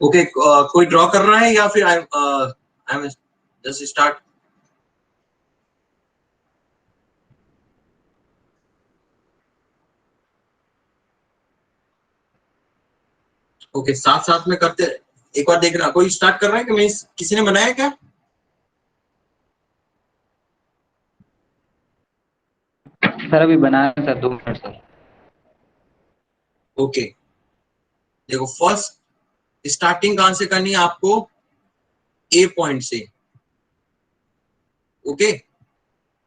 Okay, कोई draw कर रहा है या फिर I am just start? Okay, साथ साथ में करते, एक बार देखना कोई स्टार्ट कर रहा है कि मैं, किसी ने बनाया क्या? सर अभी बनाया सर, 2 मिनट सर। ओके, देखो फर्स्ट स्टार्टिंग कहां से करनी है आपको? ए पॉइंट से। ओके,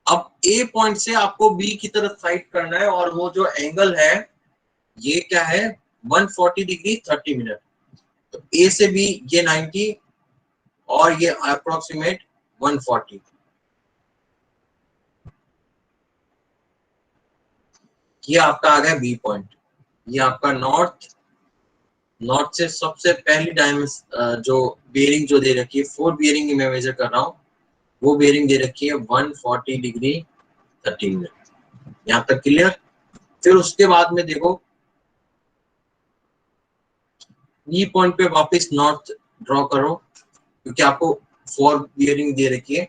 अब ए पॉइंट से आपको बी की तरफ साइड करना है, और वो जो एंगल है ये क्या है? 140 डिग्री 30 मिनट। तो ए से बी ये 90 और ये अप्रोक्सीमेट 140। ये आपका आ गया बी पॉइंट। ये आपका नॉर्थ से सबसे पहली डायमेंशन जो बेयरिंग जो दे रखी है, 4 बेयरिंग की मैं मेजर कर रहा हूँ, वो बेयरिंग दे रखी है 140 डिग्री 30 मिनट। यहाँ तक क्लियर? फिर उसके बाद में देखो बी पॉइंट पे वापस नॉर्थ ड्रॉ करो, क्योंकि आपको 4 बेयरिंग दे रखी है।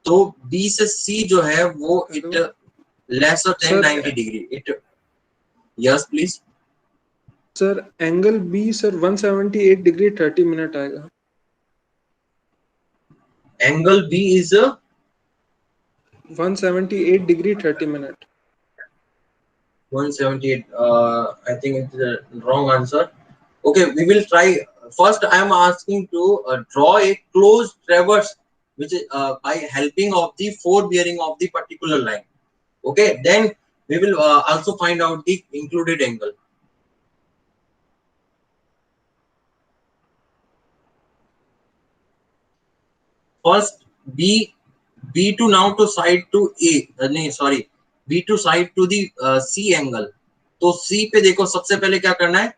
तो बी से सी जो है वो इट लेसर देन 90 डिग्री। It, yes please sir angle B sir 178 degree 30 minute आएगा। Angle B is 178 degree 30 minute. 178. I think it's the wrong answer. Okay, we will try. First, I am asking to draw a closed traverse, which is by helping of the 4 bearing of the particular line. Okay, then we will also find out the included angle. First, B to now to side to A. नहीं sorry, B to side to the C angle. तो C पे देखो सबसे पहले क्या करना है?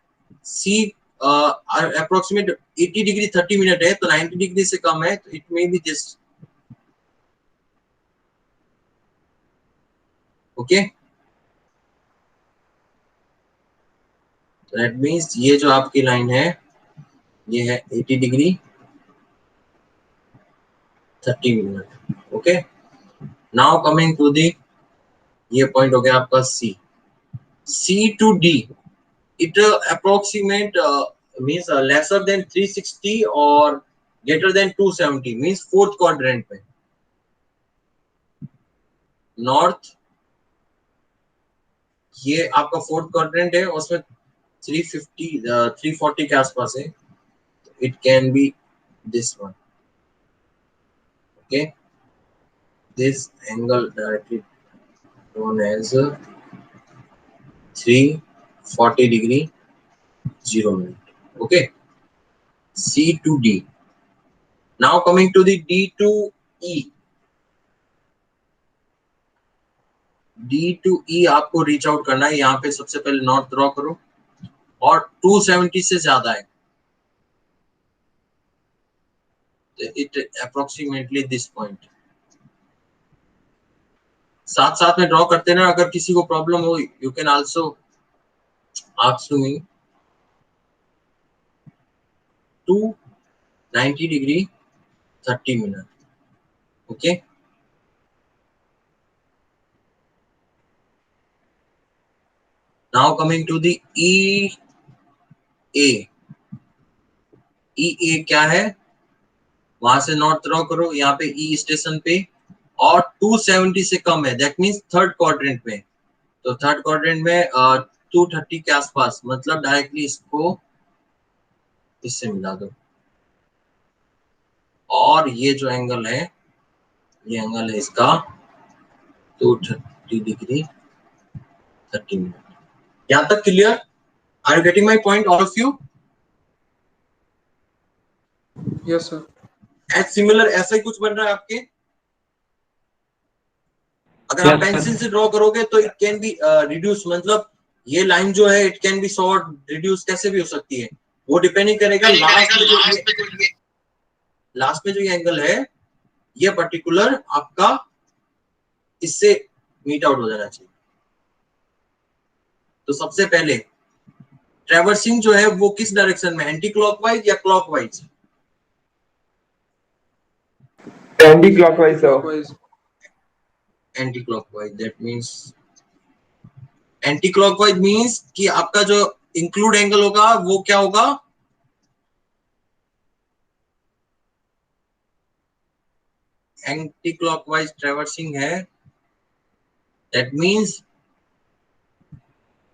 C approximate 80 degree 30 minute है, तो 90 डिग्री से कम है, तो it may be this. Okay, that means ये जो आपकी लाइन है ये है 80 degree 30 minute. Okay, now coming to the, ये पॉइंट हो गया आपका C to D. It approximate means lesser than 360 or greater than 270, means fourth quadrant में। नॉर्थ ये आपका फोर्थ क्वाड्रेंट है, उसमें 350 340 के आसपास है। It can be this one. Okay, this angle directly known as 340 degree 0 minute. Okay, C to D. Now coming to the D to E. D to E आपको reach out करना है। यहाँ पे सबसे पहले नॉर्थ ड्रॉ करो, और 270 से ज्यादा है, इट अप्रोक्सीमेटली दिस पॉइंट। साथ साथ में ड्रॉ करते ना, अगर किसी को प्रॉब्लम हो you can also ask to me. 290 degree 30 minute. Okay, now coming to the E A. E A क्या है? वहां से नॉर्थ ड्रॉ करो, यहाँ पे ई स्टेशन पे, और 270 से कम है, दैट मींस थर्ड क्वाड्रेंट में। तो थर्ड क्वाड्रेंट में 230 के आसपास, मतलब डायरेक्टली इसको इससे मिला दो। और ये जो एंगल है, ये एंगल है इसका 230 डिग्री 30 मिनट। यहां तक clear? Are you getting my point all of you? Yes sir. As similar ऐसा ही कुछ बन रहा है आपके। अगर आप पेंसिल से ड्रॉ करोगे तो इट कैन बी रिड्यूस, मतलब ये लाइन जो है it can be short, reduce कैसे भी हो सकती है, वो डिपेंडिंग करेगा लास्ट में जो ये एंगल है, ये पर्टिकुलर आपका इससे मीट आउट हो जाना चाहिए। तो सबसे पहले ट्रेवर्सिंग जो है वो किस डायरेक्शन में, एंटी क्लॉकवाइज या clockwise? Anti clockwise sir. Clockwise. Anti clockwise, that means anti clockwise means कि आपका जो इंक्लूड एंगल होगा वो क्या होगा, एंटी क्लॉकवाइज ट्रेवर्सिंग है, that means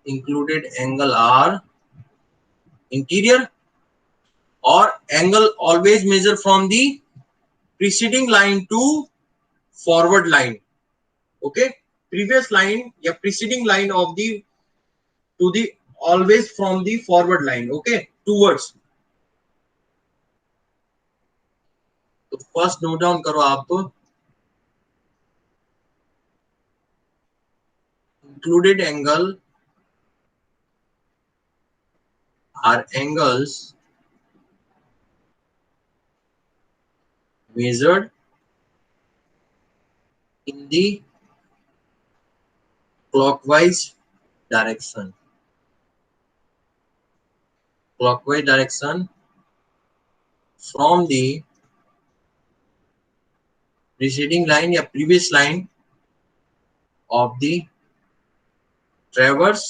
included angle are interior or angle always measure from the preceding line to forward line. Okay, previous line या preceding line of the to the always from the forward line. Okay, towards. तो first note down करो आप, included angle are angles measured in the clockwise direction. Clockwise direction from the preceding line या previous line of the traverse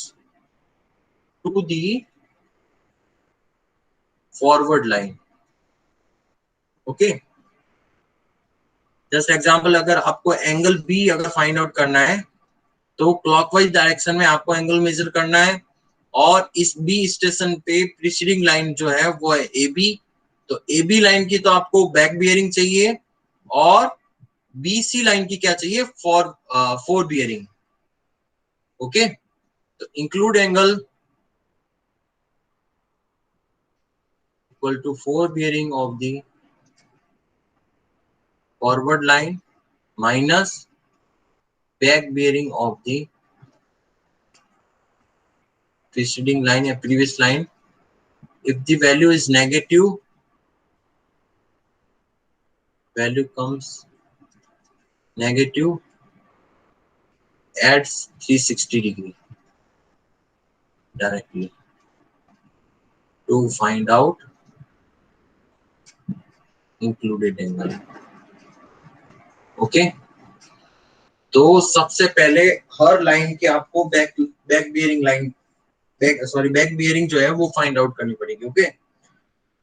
to the forward line. Okay, just example, अगर आपको angle B अगर find out करना है तो clockwise direction में आपको angle measure करना है, और इस बी स्टेशन पे प्रीसीडिंग लाइन जो है वो है ए बी, तो ए बी लाइन की तो आपको बैक बियरिंग चाहिए, और बी सी लाइन की क्या चाहिए, फोर बियरिंग. ओके, तो include angle equal to fore bearing of the forward line minus back bearing of the preceding line या previous line. If the value is negative, value comes negative, adds 360 degree directly to find out included angle. Okay, तो सबसे पहले हर line के आपको back bearing line, back bearing जो है वो find out करनी पड़ेगी. ओके,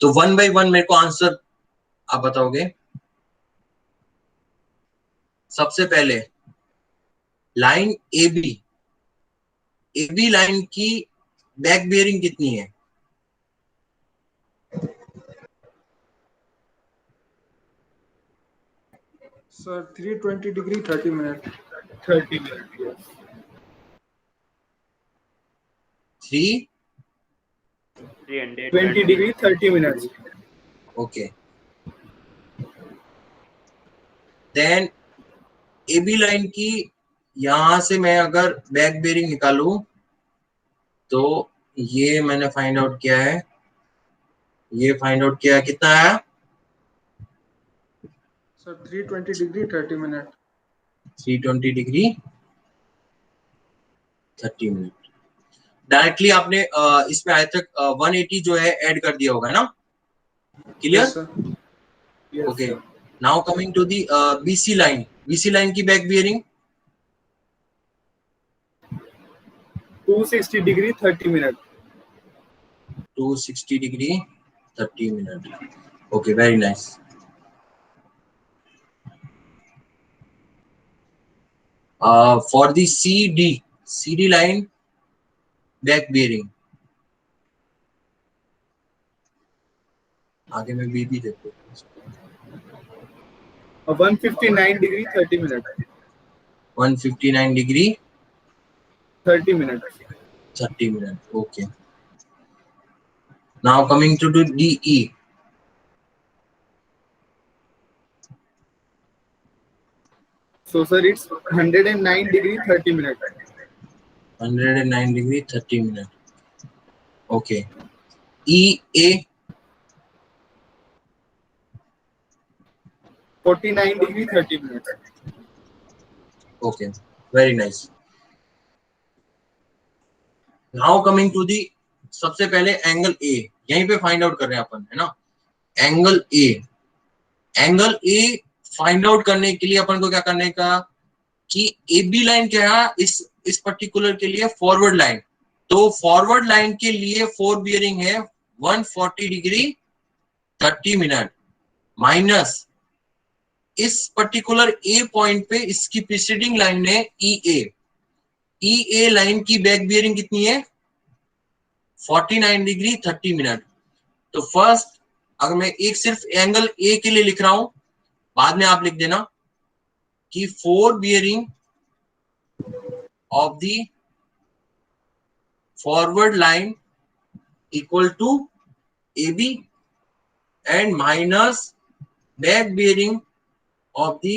तो वन बाय वन मेरे को आंसर आप बताओगे. सबसे पहले लाइन ए बी लाइन की बैक बियरिंग कितनी है? Sir, 320 degree 30 minutes. 30 minutes, yes. 20 degree 30 minutes. Okay, then A B line की यहां से मैं अगर बैक बियरिंग निकालू तो ये मैंने फाइंड आउट किया है, ये फाइंड आउट किया, कितना आया? Sir, 320 degree 30 minutes. 320 degree 30 minute. Directly आपने इसमें आए तक 180 जो है ऐड कर दिया होगा ना? Clear? Yes, sir. Yes, okay, sir. Now coming to the BC line की back bearing 260 degree 30 minutes. 260 degree 30 minute. Okay, very nice. For the CD line back bearing, आगे में बी भी देखो. 159 degree 30 minutes. 159 degree 30 minutes. 30 minutes. Okay. Now coming to DE. So sir, it's 109 degree 30 minutes. 109 degree 30 minutes. Okay. EA 49 degree 30 minutes. Okay, very nice. Now coming to the सबसे पहले angle A यहीं पे find out कर रहे हैं अपन, है ना। Angle A find out करने के लिए अपन को क्या करने का कि ए बी लाइन क्या है इस पर्टिकुलर के लिए फॉरवर्ड लाइन। तो फॉरवर्ड लाइन के लिए फोर बियरिंग है 140 डिग्री 30 मिनट माइनस इस पर्टिकुलर ए पॉइंट पे इसकी प्रीसीडिंग लाइन है ई ए लाइन की बैक बियरिंग कितनी है 49 डिग्री 30 मिनट। तो फर्स्ट अगर मैं एक सिर्फ एंगल ए के लिए लिख रहा हूं, बाद में आप लिख देना कि fore bearing of the forward line equal to A B and minus back bearing of the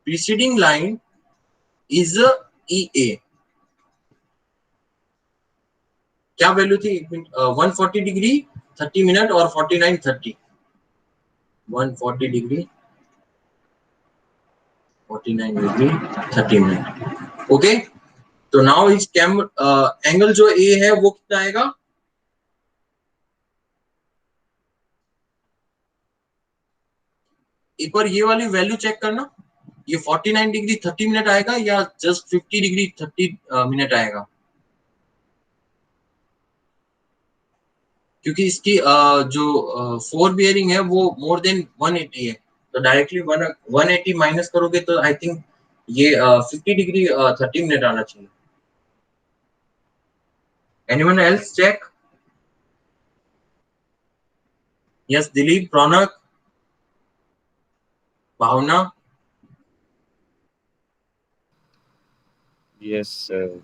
preceding line is EA। क्या वैल्यू थी 140 डिग्री 30 मिनट और 49 30 140 डिग्री 49 डिग्री 30 मिनट। ओके, तो नाउ इस एंगल जो ए है वो कितना आएगा, एक बार ये वाली वैल्यू चेक करना, ये 49 डिग्री 30 मिनट आएगा या जस्ट 50 डिग्री 30 मिनट आएगा, क्योंकि इसकी जो फोर बियरिंग है वो मोर देन 180 है। तो डायरेक्टली 180 माइनस करोगे तो आई थिंक ये 50 डिग्री 30 मिनट आना चाहिए। Anyone else check? Yes Dilip, Raunak, Bhavana. Yes sir.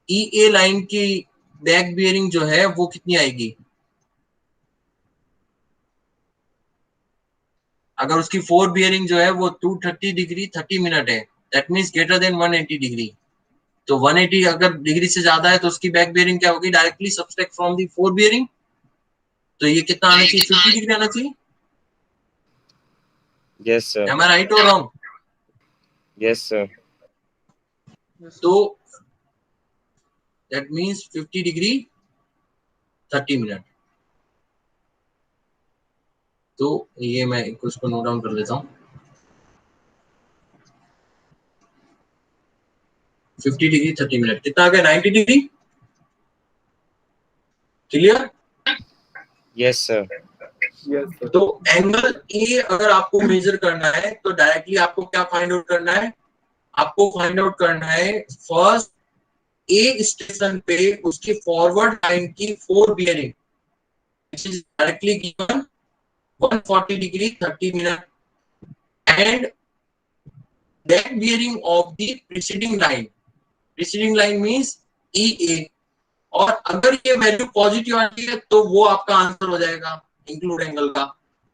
E A line की बैक बियरिंग जो है वो कितनी आएगी, अगर उसकी फोर बियरिंग जो है वो 230 डिग्री 30 मिनट है, that means greater than 180 degree. तो 180 अगर डिग्री से ज्यादा है तो उसकी बैक बियरिंग क्या होगी, directly subtract from the four bearing. तो ये कितना आना चाहिए, 50 डिग्री आना चाहिए। Yes sir. एम आई राइट और रॉन्ग? Yes sir. तो दैट मींस 50 डिग्री 30 मिनट। तो ये मैं कुछ को नोट डाउन कर लेता हूँ। 50 डिग्री 30 मिनट कितना आ गया, 90 degree. Clear? Yes sir. Yes sir. तो एंगल ए अगर आपको मेजर करना है तो डायरेक्टली आपको क्या फाइंड आउट करना है, आपको फाइंड आउट करना है फर्स्ट ए स्टेशन पे उसकी फॉरवर्ड लाइन की fore bearing which is directly given 140 degree 30 minute and back bearing of the preceding line means EA। और अगर ये वैल्यू पॉजिटिव आती है तो वो आपका आंसर हो जाएगा इंक्लूड एंगल का,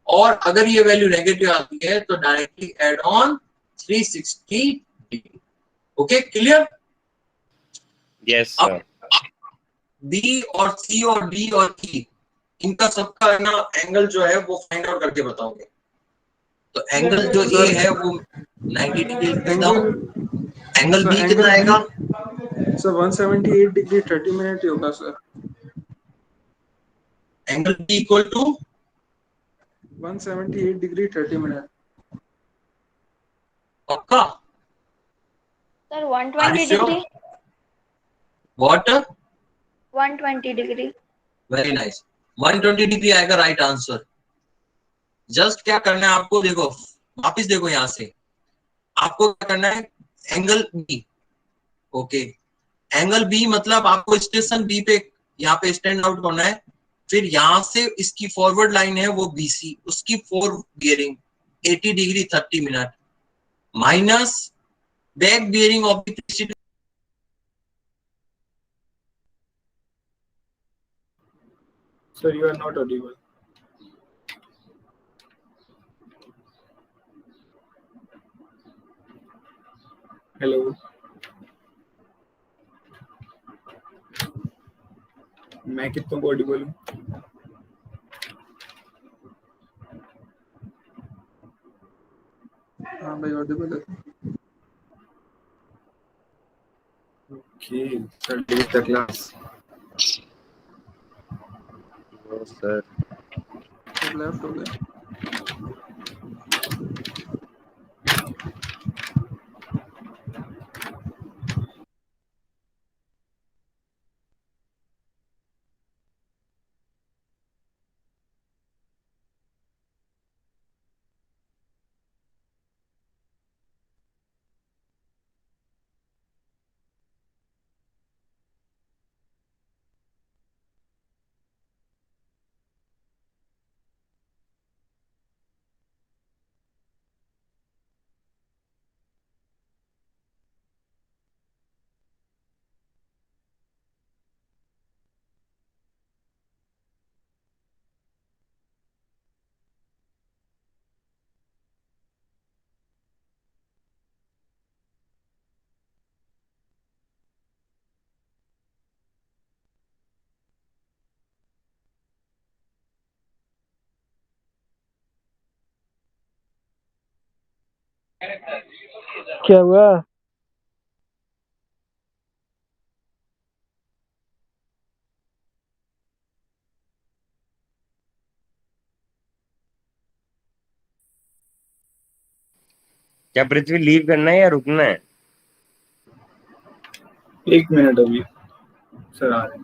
और अगर ये वैल्यू नेगेटिव आती है तो directly add on 360 degree. Okay clear? Yes sir. B और सी और डी और ई इनका सबका ना एंगल जो है वो फाइंड आउट करके बताओगे। तो एंगल जो ए है वो 90 डिग्री लिख देता हूं। एंगल बी कितना आएगा सर 178 डिग्री 30 मिनट ही होगा sir. Angle B equal to 178 degree 30 minute. पक्का? Sir 120 sure? Degree. What? 120 degree. Very nice, 120 degree आएगा राइट आंसर। जस्ट क्या करना है आपको, देखो वापिस देखो यहां से, आपको क्या करना है angle B. Okay, angle B मतलब आपको स्टेशन बी पे यहाँ पे स्टैंड आउट करना है, फिर यहां से इसकी फॉरवर्ड लाइन है वो बीसी, उसकी four bearing 80 degree 30 minute minus back bearing of the preceding. Sir, you are not audible. Hello. मैं कितनों को ऑडिबल हूँ? हाँ भाई ऑडिबल है। Okay, sir, leave the class. No, sir. Left हो गया. क्या हुआ? क्या पृथ्वी लीव करना है या रुकना है? 1 मिनट अभी सर आ रहे हैं.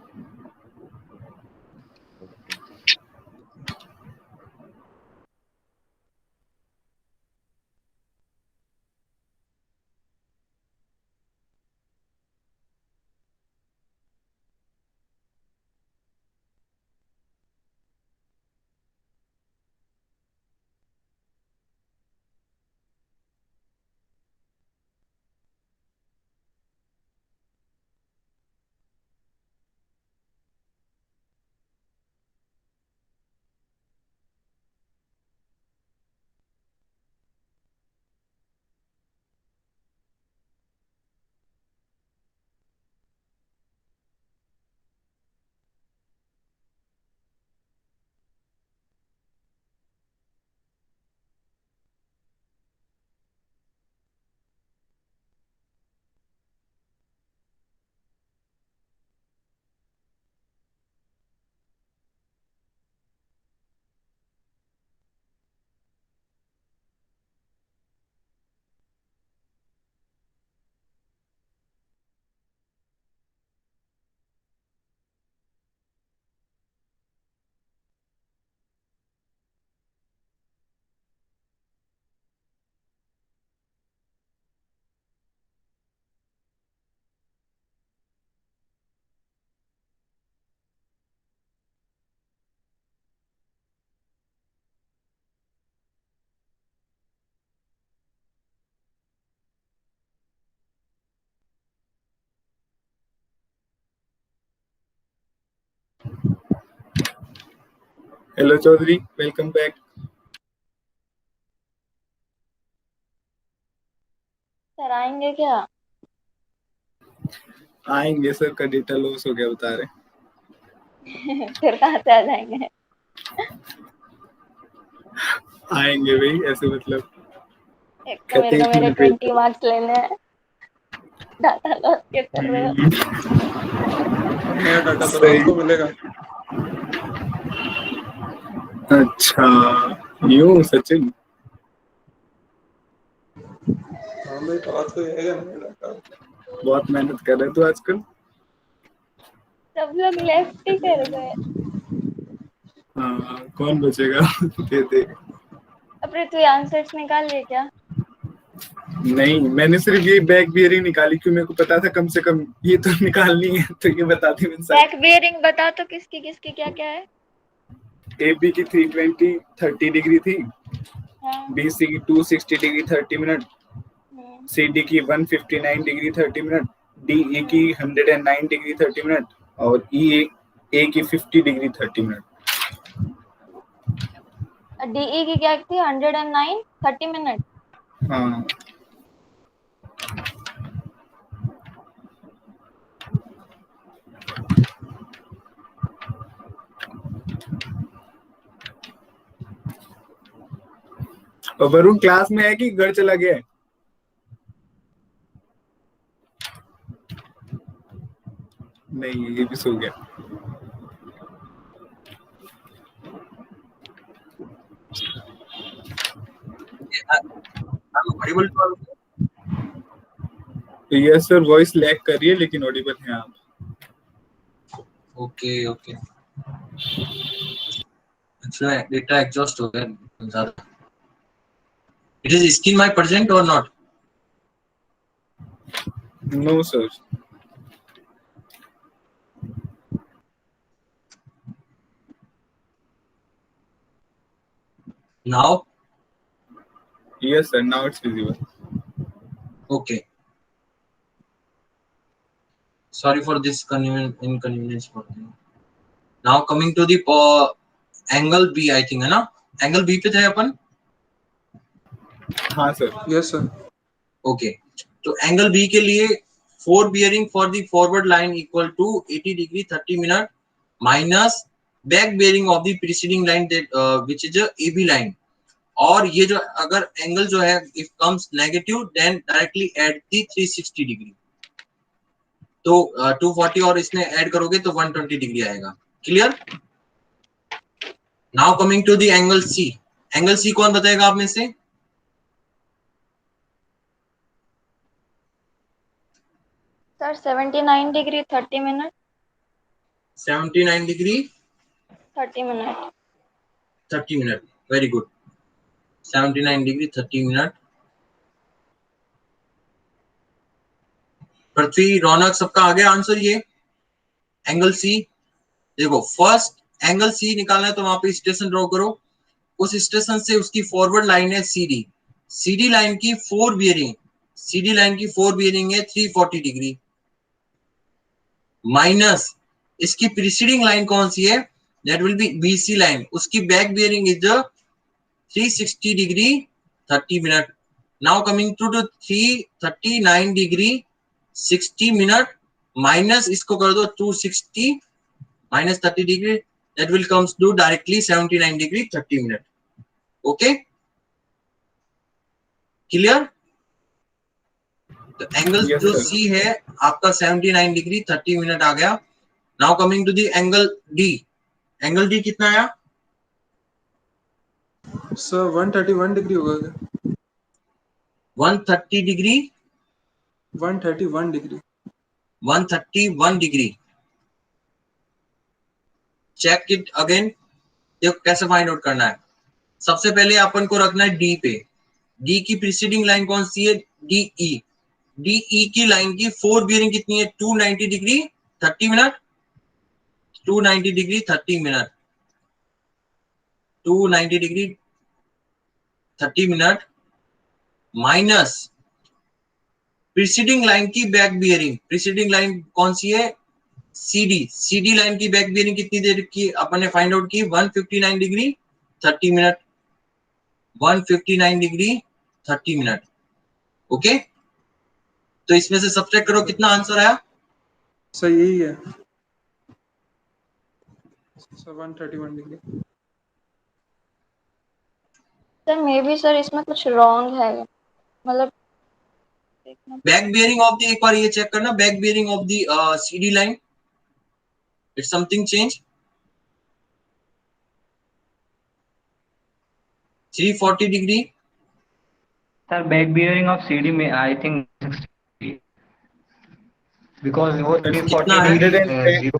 Hello Chaudhary, welcome back. Sir आएंगे क्या? आएंगे सर का डेटा लॉस हो गया बता रहे. फिर कहाँ से आ जाएंगे? आएंगे भाई ऐसे मतलब एक तो मेरे को मेरे 20 मार्क्स लेने हैं, डाटा लॉस क्यों कर रहे हो? नया डाटा तो रात को मिलेगा. अच्छा यूं सचिन. हाँ भाई तो रात को आएगा नया डाटा. बहुत मेहनत कर रहे तू आजकल. सब लोग लेफ्ट ही कर गए. हाँ कौन बचेगा ये देख. पृथ्वी आंसर्स निकाल लिए क्या? नहीं मैंने सिर्फ ये बैक बियरिंग निकाली क्यों मेरे को पता था कम से कम ये तो निकालनी है तो ये बता दी मैंने. बैक बियरिंग बता तो किसकी किसकी क्या क्या है? एबी की 320 30 डिग्री थी. हाँ. बीसी की 260 डिग्री 30 मिनट. सीडी की 159 डिग्री 30 मिनट. डीई की 109 डिग्री 30 मिनट और ई ए की 50 डिग्री 30 मिनट. डीई की क्या थी? 109 30 मिनट. हाँ और वरुण क्लास में है कि घर चला गया है? नहीं ये भी सो गया। Audible to all? तो यस सर, वॉइस लैग कर रही है लेकिन ऑडिबल है आप। ओके ओके, अच्छा डेटा एग्जॉस्ट हो गया ज्यादा। It is screen my present or not? No sir. Now yes sir, now it's visible. okay, sorry for this inconvenience for you. Now coming to the angle B, I think है ना, angle B पे थे अपन। हाँ sir. Yes sir. Okay, तो angle B के लिए fore bearing for the forward line equal to 80 degree 30 minute minus back bearing of the preceding line which is A B line. और ये जो अगर एंगल जो है if comes negative then directly add the 360 degree. तो 240 और इसमें add करोगे तो 120 डिग्री आएगा। Clear? Now coming to the angle C. Angle C कौन बताएगा आप में से? Sir 79 degree 30 minute. 79 degree 30 minute. 30 minute, very good. 79 degree 30 minute. Prithvi, Raunak, सबका आ गया आंसर ये एंगल सी? देखो फर्स्ट एंगल सी निकालना है तो वहां पे स्टेशन ड्रॉ करो। उस स्टेशन से उसकी फॉरवर्ड लाइन है सीडी। सीडी लाइन की फोर बियरिंग, सीडी लाइन की फोर बियरिंग है 340 डिग्री माइनस इसकी प्रीसीडिंग लाइन कौन सी है? That will be BC line. उसकी back bearing is 360 degree 30 minute. Now coming to 339 degree 60 minute minus इसको कर दो 260 minus 30 degree, that will comes to directly 79 degree 30 minute. Okay, clear? तो angle Yes, जो sir. C है आपका 79 degree 30 minute आ गया। Now coming to the angle D. Angle D कितना आया? सर 131 डिग्री होगा क्या? 130 degree 131 degree. 131 degree. Check it again. देखो कैसे फाइंड आउट करना है। सबसे पहले अपन को रखना है डी पे। डी की प्रीसीडिंग लाइन कौन सी है? डीई। डीई की लाइन की फोर बियरिंग कितनी है? 290 degree 30 minute. 290 degree 30 minute. 290 degree 30 minute minus preceding line की बैक बियरिंग। प्रीसीडिंग लाइन कौन सी है? सीडी। सीडी लाइन की बैक बियरिंग कितनी देर की अपन ने फाइंड आउट की? 159 degree 30 minute. 159 degree 30 minute. Okay, तो इसमें से सब्ट्रैक्ट करो, कितना आंसर आया? सर यही है sir 131 degree. Sir may be sir इसमें कुछ रॉन्ग है, मतलब बैक बियरिंग ऑफ द, एक बार ये चेक करना, back bearing of the CD line it's something change. 340 degree. Sir back bearing of CD में आई थिंक 60 बिकॉज वो कितना 340 है? डिग्री 0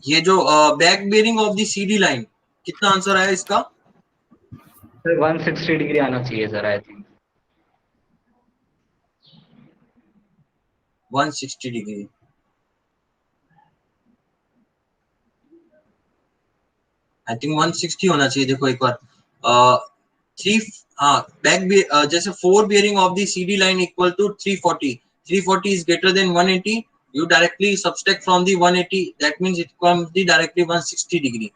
ये जो back bearing of the CD line, कितना आंसर आया इसका? सर 160 डिग्री आना चाहिए sir I think. 160 degree. I think 160 होना चाहिए। देखो एक बार थ्री, हाँ बैक जैसे four bearing of the CD line equal to 340। 340 is greater than 180, you directly subtract from the 180, that means it comes the directly 160 degree.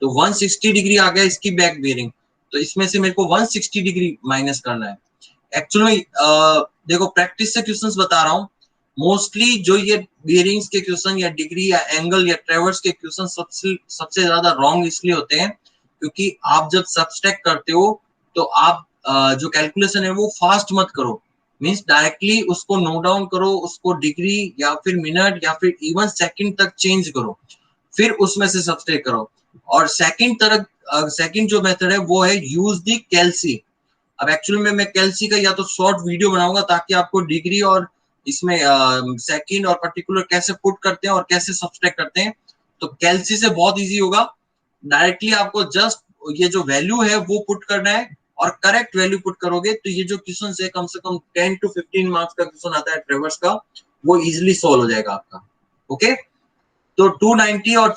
तो 160 degree आ गया इसकी बैक बियरिंग, तो इसमें से मेरे को 160 डिग्री माइनस करना है। एक्चुअली देखो प्रैक्टिस से क्वेश्चंस बता रहा हूँ। मोस्टली जो ये बियरिंग्स के क्वेश्चन या डिग्री या एंगल या ट्रेवर्स के क्वेश्चन सबसे ज्यादा रॉन्ग इसलिए होते हैं क्योंकि आप जब सब्सट्रैक्ट करते हो तो आप जो कैलकुलेशन है वो फास्ट मत करो। मीन्स डायरेक्टली उसको नोट डाउन करो, उसको डिग्री या फिर मिनट या फिर इवन सेकंड तक चेंज करो, फिर उसमें से सब्सट्रैक्ट करो। और सेकंड जो मेथड है वो है यूज द कैलसी। अब एक्चुअली में मैं कैलसी का या तो शॉर्ट वीडियो बनाऊंगा ताकि आपको डिग्री और इसमें सेकंड और पर्टिकुलर कैसे पुट करते हैं और कैसे सब्सट्रैक्ट करते हैं। तो कैलसी से बहुत इजी होगा, डायरेक्टली आपको जस्ट ये जो वैल्यू है वो पुट करना है और करेक्ट वैल्यू पुट करोगे तो ये जो क्वेश्चन है कम से कम 10 to 15 मार्क्स का क्वेश्चन आता है ट्रेवर्स का, वो इजिली सॉल्व हो जाएगा आपका। ओके, तो 290 और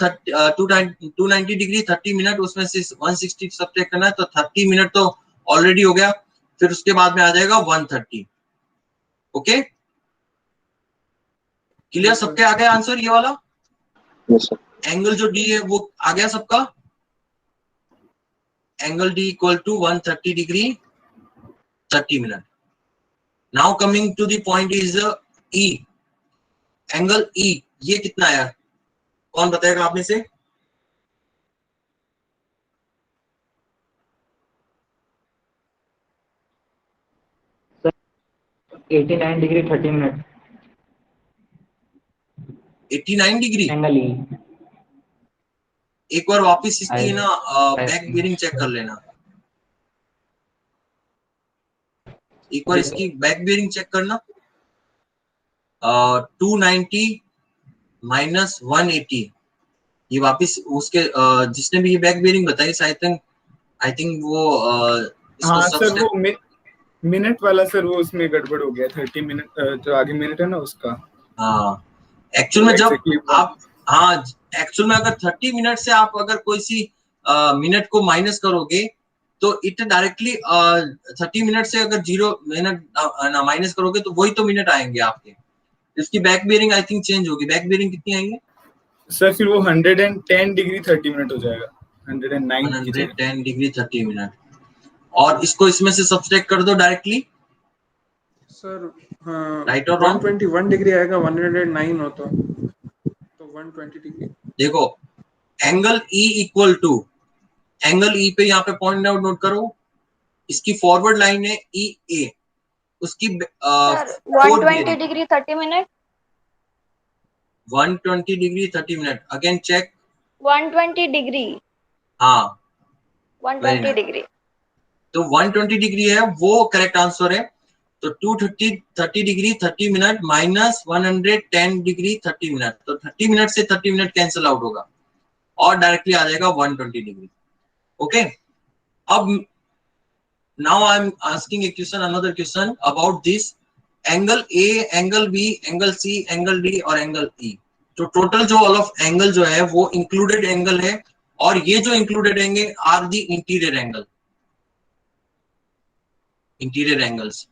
290 डिग्री 30 मिनट, उसमें से 160 सब्ट्रैक्ट करना है, तो 30 मिनट तो ऑलरेडी हो गया, फिर उसके बाद में आ जाएगा 130। Okay, clear? सबके आ गया आंसर ये वाला? Yes sir. एंगल जो डी है वो आ गया सबका? Angle D equal to 130 degree 30 minute. Now coming to the point is E, angle E ये कितना आया, कौन बताएगा आप में से? Sir 89 degree 30 minute 89 degree. Angle E. एक बार वापस इसकी ना बैक बेरिंग चेक कर लेना, एक बार इसकी बैक बेरिंग चेक करना। 290 माइनस 180, ये वापस उसके जिसने भी ये बैक बेरिंग बताई आई थिंक वो इसको हाँ सर, सबसे वो मिनट वाला सर, वो उसमें गड़बड़ हो गया। 30 मिनट जो आगे मिनट है ना उसका। हाँ एक्चुअल में जब Exactly. आप हाँ एक्चुअल में अगर 30 मिनट से आप अगर कोई सी मिनट को माइनस करोगे तो इट डायरेक्टली 30 मिनट से अगर 0 मिनट ना माइनस करोगे तो वही तो मिनट आएंगे आपके। इसकी back bearing I think change होगी, बैक बेरिंग कितनी आएंगे सर? फिर वो 110 डिग्री 30 मिनट हो जाएगा, 109 की जगह। 110 डिग्री 30 मिनट, और इसको इसमें से सब्सट्रैक्ट कर दो डायरेक्टली सर हाँ, राइट और रॉन्ग। 121 डिग्री आएगा, 109 हो तो 120 डिग्री। देखो angle E equal to, angle E पे यहाँ पे पॉइंट आउट नोट करो, इसकी फॉरवर्ड लाइन है ई ए, उसकी sir 120 degree 30 minute 120 degree 30 minute, again check 120 degree हाँ 120 डिग्री। तो 120 डिग्री है वो करेक्ट आंसर है। तो 230 degree 30 minute minus 110 degree 30 minute, तो 30 मिनट से 30 मिनट कैंसिल आउट होगा और डायरेक्टली आ जाएगा 120 डिग्री। ओके, अब now I am asking a question, another question about this angle A, angle B, angle C, angle D और एंगल ई। तो total जो ऑल ऑफ एंगल जो है वो इंक्लूडेड एंगल है, और ये जो included angle are the interior angle, interior angles.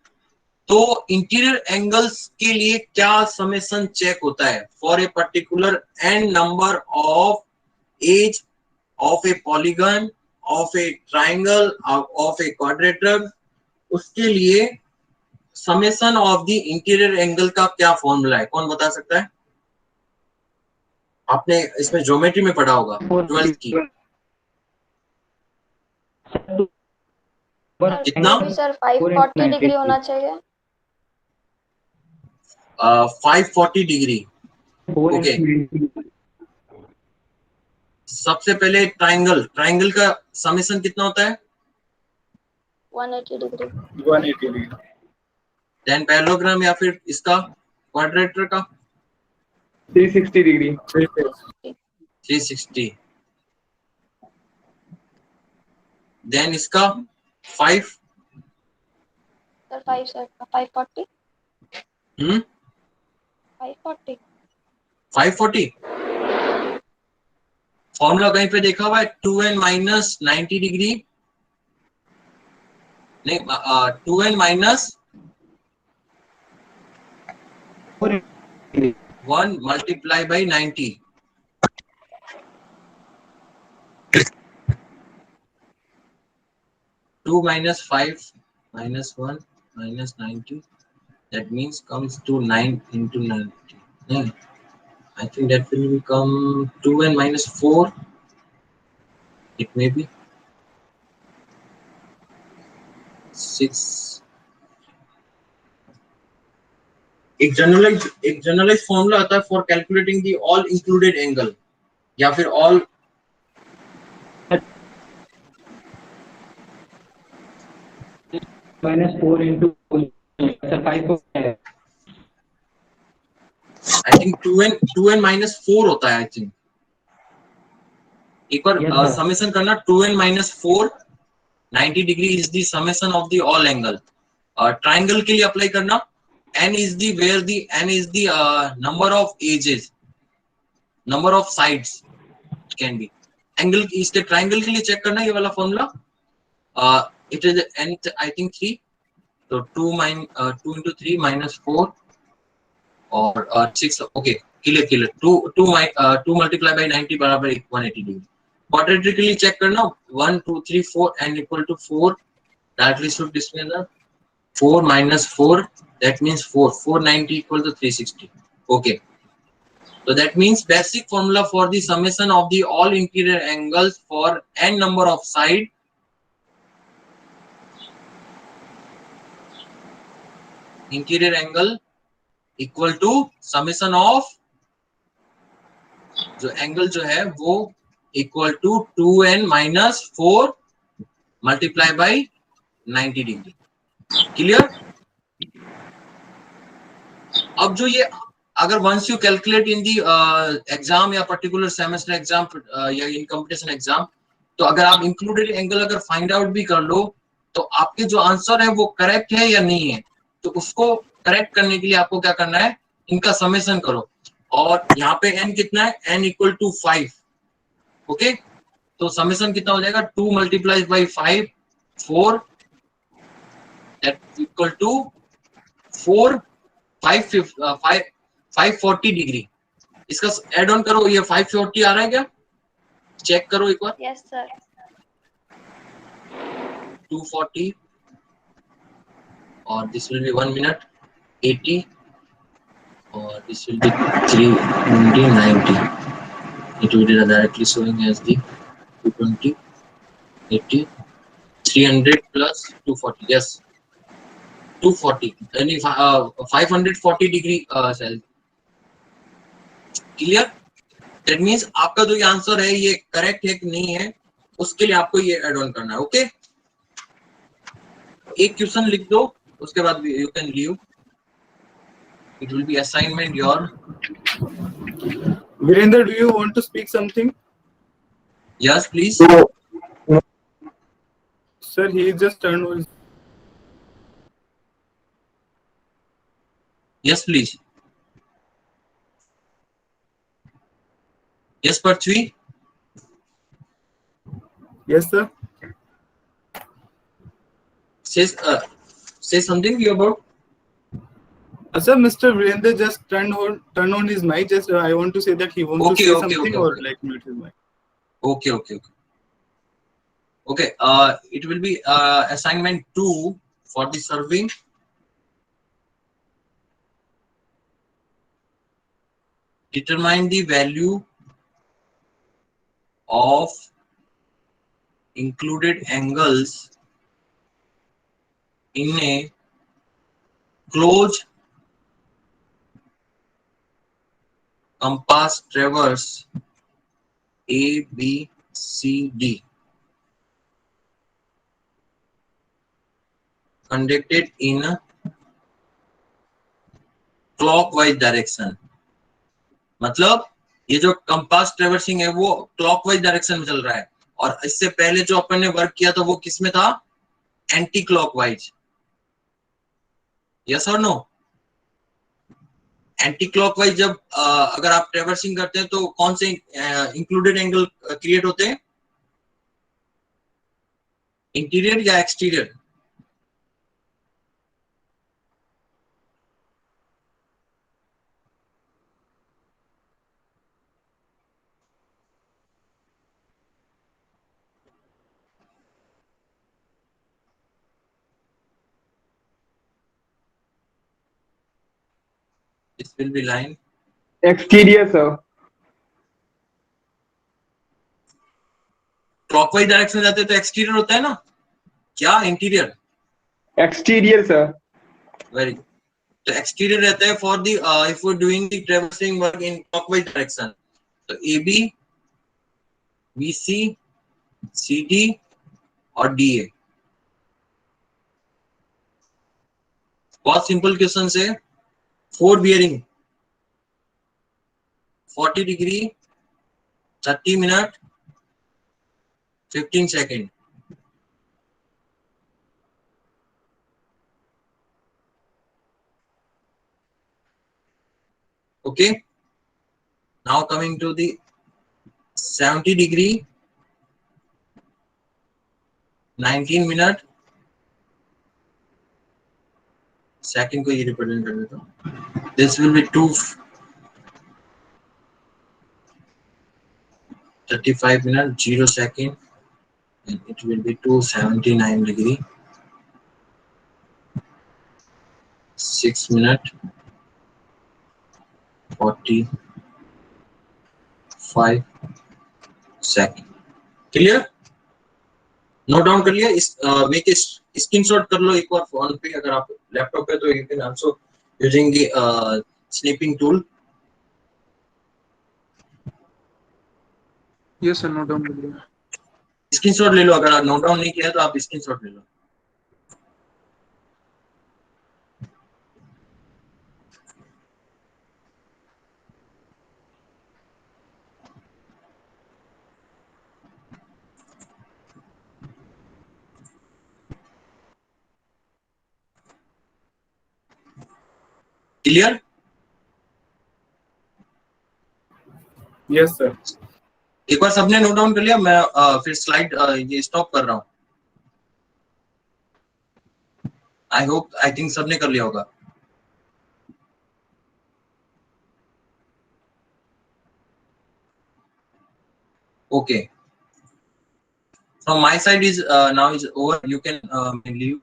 तो इंटीरियर एंगल्स के लिए क्या समेशन चेक होता है for a particular N number of edge of a polygon, of a triangle, of a quadrilateral, उसके लिए summation of the interior angle का क्या फॉर्मूला है, कौन बता सकता है? आपने इसमें ज्योमेट्री में पढ़ा होगा 12th की। कितना? सर 540 डिग्री होना चाहिए। 540 डिग्री। ओके, सबसे पहले ट्राइंगल, ट्राइंगल का समेशन कितना होता है? 180 डिग्री। 180 डिग्री। देन पैरेललोग्राम या फिर इसका क्वाड्रेटर का 360 डिग्री। 360। देन इसका 5 सर 540 540 540 फॉर्मूला कहीं पे देखा हुआ है? 2n माइनस 90 डिग्री, नहीं 2n minus 1 multiply by 90। Two minus 5 minus 1 minus 90, that means comes to 9 into 90. Yeah. I think that will become 2n minus 4. It may be 6. एक generalise formula आता है for calculating the all included angle या फिर all -4 into 5 है। I think 2n -4 होता है। I think एक बार summation करना 2n -4 90 degree is the summation of the all angle. Triangle के लिए अप्लाई करना n is the where the n is the number of edges, number of sides can be angle। इसके triangle के लिए check करना ये वाला formula. It is n I think 3, तो 2 into 3 -4 और 6। ओके क्लियर 2 multiply by 90 बराबर 180 डिग्री। क्वाड्रेटिक के लिए चेक करना 1 2 3 4 n equal to 4 directly should display the 4 -4 that means 490 equal to 360। okay, so that means basic formula for the summation of the all interior angles for n number of side interior angle equal to summation of जो angle जो है वो equal to 2n -4 multiply by 90 degree. Clear? अब जो ये अगर once you calculate in the exam या particular semester exam या इन कंपटीशन एग्जाम, तो अगर आप इंक्लूडेड एंगल अगर फाइंड आउट भी कर लो तो आपके जो आंसर है वो करेक्ट है या नहीं है, तो उसको करेक्ट करने के लिए आपको क्या करना है, इनका समेशन करो। और यहाँ पे n कितना है, n इक्वल टू 5। ओके, तो समेशन कितना हो जाएगा 2 multiplies by 5 4 that equal to 540 degree. इसका एड ऑन करो, ये 540 आ रहा है क्या, चेक करो एक बार। Yes sir. 240 और दिस विल बी 1 मिनट 80 और this will be 390. It will be directly showing as the 220 80 300 plus 240. yes 240 यानी 540 डिग्री सेल। क्लियर? दैट मींस आपका जो ये आंसर है ये करेक्ट है कि नहीं है, उसके लिए आपको ये ऐड ऑन करना है। ओके, एक क्वेश्चन लिख दो, उसके बाद you can leave. It will be assignment your. Virender, do you want to speak something? Yes, please. Sir, he just turned on. Yes, please. Yes, Prithvi. Yes, sir. Say something about. Sir, Mr. Virender just turn on his mic. Just I want to say that he wants to say something or like mute his mic. Okay. It will be assignment 2 for the surveying. Determine the value of included angles in a closed compass traverse A, B, C, D conducted in a clockwise direction। मतलब ये जो compass traversing है वो clockwise direction में चल रहा है, और इससे पहले जो अपन ने वर्क किया था वो किस में था, एंटी क्लॉकवाइज। यस और नो? एंटी क्लॉकवाइज जब अगर आप ट्रेवर्सिंग करते हैं तो कौन से इंक्लूडेड एंगल क्रिएट होते हैं, इंटीरियर या exterior? This will be line. Exterior, sir. Clockwise direction में जाते हैं तो एक्सटीरियर होता है ना, क्या interior? Exterior, sir. Very good. तो एक्सटीरियर रहता है for the if we doing the traversing work in clockwise direction, तो A B, B C, C D और डी ए। बहुत सिंपल क्वेश्चन है। 4 bearing 40 degree 30 minute 15 second. Okay, now coming to the 70 degree 19 minute second को ये represent कर देता हूँ। This will be 235 minute 0 second and it will be 279 degree 6 minute 45 second। Clear? Note down कर लिया? Make screenshot कर लो एक बार फोन पे, अगर आप लैपटॉप पे तो you can also using the snipping tool. Yes sir, note down कर लिया। स्क्रीनशॉट ले लो, अगर आप नोट डाउन नहीं किया है तो आप स्क्रीनशॉट ले लो। क्लियर? Yes sir. एक बार सबने नोट डाउन कर लिया? मैं फिर स्लाइड ये स्टॉप कर रहा हूँ। आई थिंक सबने कर लिया होगा। Okay, from my side is now is over. You can leave.